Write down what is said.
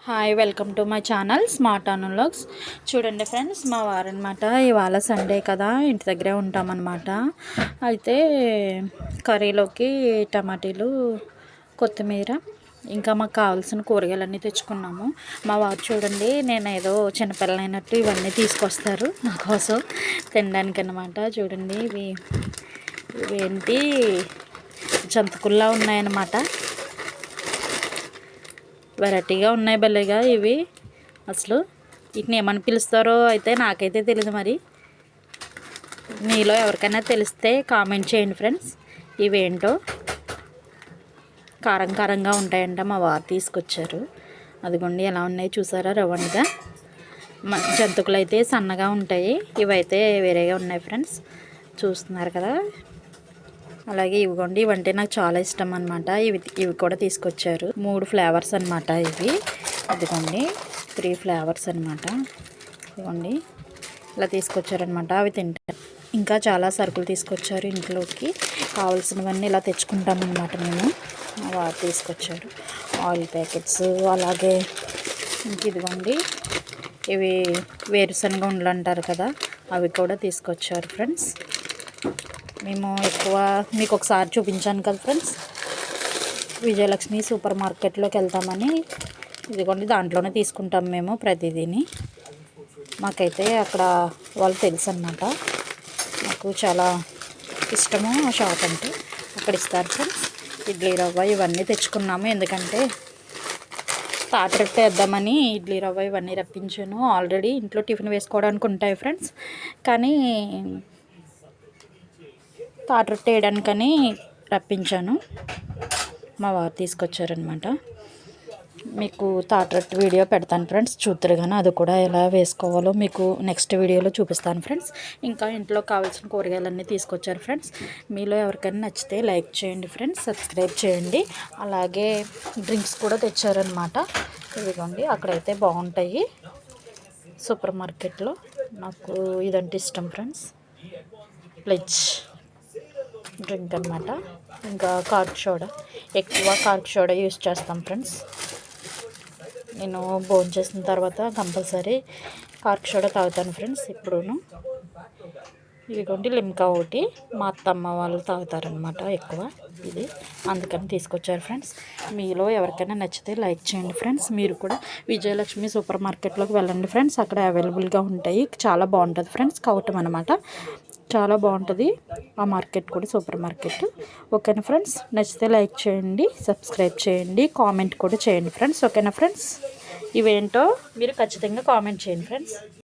Hi welcome to my channel smart Anu vlogs. చూడండి friends, మా వారనమాట. ఇవాళ సండే కదా, ఇంటి దగ్గరే ఉంటామన్నమాట. అయితే కర్రీలోకి టమాటీలు, కొత్తిమీర, ఇంకా మాకు కావాల్సిన కూరగాయలన్నీ తెచ్చుకున్నాము. మా వారు చూడండి, నేను ఏదో చిన్నపిల్లలైనట్టు ఇవన్నీ తీసుకొస్తారు నా కోసం తినడానికి అన్నమాట. చూడండి, ఇవేంటి జంతికల్లా ఉన్నాయన్నమాట. వెరైటీగా ఉన్నాయి భలేగా ఇవి. అసలు వీటిని ఏమని పిలుస్తారో అయితే నాకైతే తెలియదు. మరి మీలో ఎవరికైనా తెలిస్తే కామెంట్ చేయండి ఫ్రెండ్స్. ఇవేంటో కారం కారంగా ఉంటాయంట. మా వారు తీసుకొచ్చారు. అదిగోండి ఎలా ఉన్నాయి చూసారా, రవ్వండిగా. జంతుకులు అయితే సన్నగా ఉంటాయి, ఇవైతే వేరేగా ఉన్నాయి ఫ్రెండ్స్. చూస్తున్నారు కదా. అలాగే ఇవ్వండి, ఇవంటే నాకు చాలా ఇష్టం అనమాట. ఇవి కూడా తీసుకొచ్చారు. 3 ఫ్లేవర్స్ అనమాట ఇవి. అదిగోండి 3 ఫ్లేవర్స్ అనమాట. ఇవ్వండి ఇలా తీసుకొచ్చారనమాట. అవి తింటారు. ఇంకా చాలా సరుకులు తీసుకొచ్చారు. ఇంట్లోకి కావాల్సినవన్నీ ఇలా తెచ్చుకుంటామన్నమాట మేము. వారు తీసుకొచ్చారు ఆయిల్ ప్యాకెట్స్. అలాగే ఇంక ఇదిగోండి, ఇవి వేరుశనగ ఉండలు అంటారు కదా, అవి కూడా తీసుకొచ్చారు ఫ్రెండ్స్. మేము ఎక్కువ మీకు ఒకసారి చూపించాను కదా ఫ్రెండ్స్, విజయలక్ష్మి సూపర్ మార్కెట్లోకి వెళ్తామని. ఇదిగోండి దాంట్లోనే తీసుకుంటాం మేము ప్రతిదీని. మాకైతే అక్కడ వాళ్ళు తెలుసు అన్నమాట. నాకు చాలా ఇష్టము ఆ షాప్ అంటే. అక్కడ ఇస్తారు ఫ్రెండ్స్. ఇడ్లీ రవ్వ ఇవన్నీ తెచ్చుకున్నాము, ఎందుకంటే తాటరొట్టె వేద్దామని ఇడ్లీ రవ్వ ఇవన్నీ రప్పించాను. ఆల్రెడీ ఇంట్లో టిఫిన్ వేసుకోవడానికి ఉంటాయి ఫ్రెండ్స్, కానీ తాటరొట్టె వేయడానికని రప్పించాను. మా వారు తీసుకొచ్చారనమాట. మీకు తాటరొట్టె వీడియో పెడతాను ఫ్రెండ్స్, చూద్దరు కానీ అది కూడా ఎలా వేసుకోవాలో మీకు నెక్స్ట్ వీడియోలో చూపిస్తాను ఫ్రెండ్స్. ఇంకా ఇంట్లో కావాల్సిన కూరగాయలన్నీ తీసుకొచ్చారు ఫ్రెండ్స్. మీలో ఎవరికైనా నచ్చితే లైక్ చేయండి ఫ్రెండ్స్, సబ్స్క్రైబ్ చేయండి. అలాగే డ్రింక్స్ కూడా తెచ్చారనమాట. ఇదిగోండి, అక్కడైతే బాగుంటాయి సూపర్ మార్కెట్లో. నాకు ఇదంటే ఇష్టం ఫ్రెండ్స్, ప్లెజ్ డ్రింక్ అనమాట. ఇంకా కార్క్ సోడా, ఎక్కువ కార్క్ సోడా యూస్ చేస్తాం ఫ్రెండ్స్. నేను భోజనం చేసిన తర్వాత కంపల్సరీ కార్క్ సోడా తాగుతాను ఫ్రెండ్స్ ఎప్పుడూను. ఇదిగోండి లిమ్కా ఒకటి, మా అత్తమ్మ వాళ్ళు తాగుతారనమాట ఎక్కువ ఇది, అందుకని తీసుకొచ్చారు ఫ్రెండ్స్. మీలో ఎవరికైనా నచ్చితే లైక్ చేయండి ఫ్రెండ్స్. మీరు కూడా విజయలక్ష్మి సూపర్ మార్కెట్లోకి వెళ్ళండి ఫ్రెండ్స్, అక్కడ అవైలబుల్గా ఉంటాయి. చాలా బాగుంటుంది ఫ్రెండ్స్, కౌటం అనమాట. చాలా బాగుంటుంది ఆ మార్కెట్ కూడా, సూపర్ మార్కెట్. ఓకేనా ఫ్రెండ్స్, నచ్చితే లైక్ చేయండి, సబ్స్క్రైబ్ చేయండి, కామెంట్ కూడా చేయండి ఫ్రెండ్స్. ఓకేనా ఫ్రెండ్స్, ఇవేంటో మీరు ఖచ్చితంగా కామెంట్ చేయండి ఫ్రెండ్స్.